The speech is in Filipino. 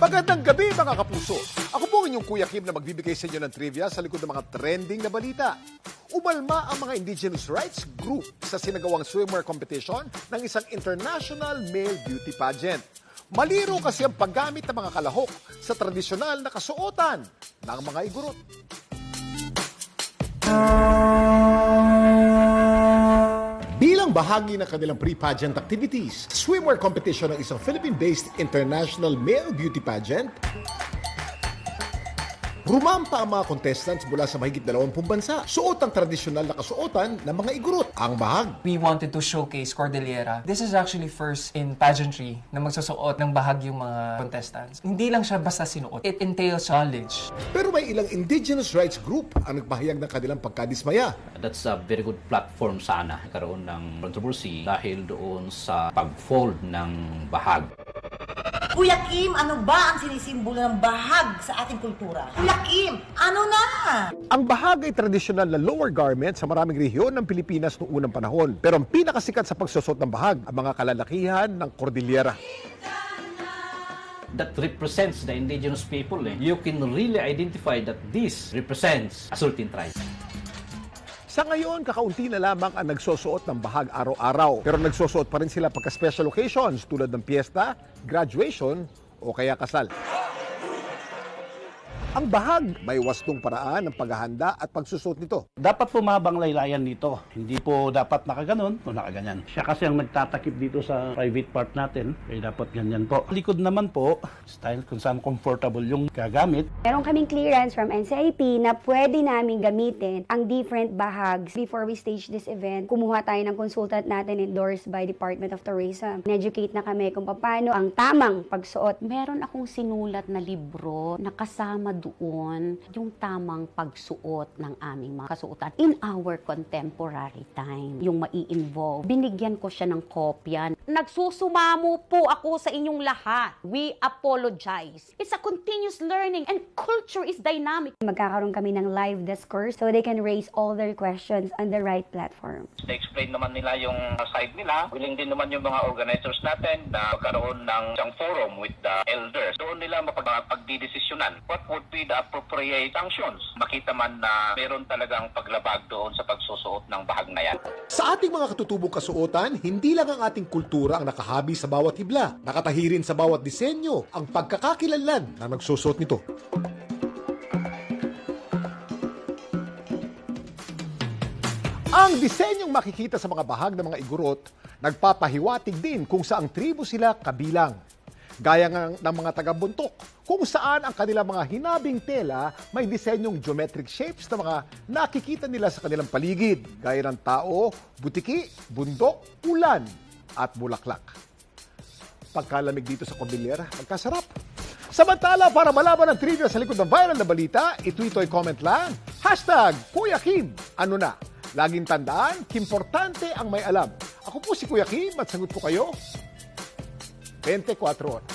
Magandang gabi mga kapuso. Ako po inyong Kuya Kim na magbibigay sa inyo ng trivia sa likod ng mga trending na balita. Umalma ang mga indigenous rights group sa sinagawang swimwear competition ng isang international male beauty pageant. Maliro kasi ang paggamit ng mga kalahok sa tradisyonal na kasuotan ng mga igurot. Bilang bahagi ng kanilang pre-pageant activities, swimwear competition ng isang Philippine-based international male beauty pageant, rumampa ang mga contestants mula sa mahigit 20 bansa. Suot ang tradisyonal na kasuotan ng mga igurot, ang bahag. We wanted to showcase Cordillera. This is actually first in pageantry na magsusuot ng bahag yung mga contestants. Hindi lang siya basta sinuot. It entails knowledge. Pero may ilang indigenous rights group ang nagpahayag ng kanilang pagkadismaya. That's a very good platform sana. Karoon ng controversy dahil doon sa pag-fold ng bahag. Kuya Kim, ano ba ang sinisimbolo ng bahag sa ating kultura? Kuya Kim, ano na? Ang bahag ay tradisyonal na lower garment sa maraming rehiyon ng Pilipinas noong unang panahon. Pero ang pinakasikat sa pagsusot ng bahag, ang mga kalalakihan ng Cordillera. That represents the indigenous people. You can really identify that this represents a certain tribe. Sa ngayon, kakaunti na lamang ang nagsusuot ng bahag araw-araw. Pero nagsusuot pa rin sila pagka-special occasions tulad ng piyesta, graduation o kaya kasal. Ang bahag may wastong paraan ng paghahanda at pagsusuot nito. Dapat pumabang laylayan dito. Hindi po dapat nakaganon o nakaganyan. Siya kasi ang nagtatakip dito sa private part natin. Kaya dapat ganyan po. Likod naman po, style kung saan comfortable yung gagamit. Meron kaming clearance from NCIP na pwede namin gamitin ang different bahags. Before we stage this event, kumuha tayo ng consultant natin endorsed by Department of Tourism. Educate na kami kung paano ang tamang pagsuot. Meron akong sinulat na libro na kasama doon yung tamang pagsuot ng aming mga kasuotan in our contemporary time. Yung mai-involve. Binigyan ko siya ng kopya. Nagsusumamo po ako sa inyong lahat. We apologize. It's a continuous learning and culture is dynamic. Magkakaroon kami ng live discourse so they can raise all their questions on the right platform. Na-explain naman nila yung side nila. Willing din naman yung mga organizers natin na magkaroon ng isang forum with the elders. Doon nila mapagdidesisyonan. What would be the appropriate sanctions? Makita man na meron talagang paglabag doon sa pagsusuot ng bahag na yan. Sa ating mga katutubong kasuotan, hindi lang ang ating kultura ang nakahabi sa bawat hibla. Nakatahirin sa bawat disenyo ang pagkakakilanlan ng nagsusuot nito. Ang disenyong makikita sa mga bahag ng mga igurot, nagpapahiwatig din kung saang tribo sila kabilang. Gaya ng mga taga-buntok, kung saan ang kanilang mga hinabing tela may disenyong geometric shapes na mga nakikita nila sa kanilang paligid, gaya ng tao, butiki, bundok, ulan, at bulaklak. Pagkalamig dito sa Cordillera, magkasarap. Samantala, para malaman ang trivia sa likod ng viral na balita, i-tweet o i-comment lang, #Kuya Kim, ano na? Laging tandaan, importante ang may alam. Ako po si Kuya Kim at sagot ko kayo 24 oras.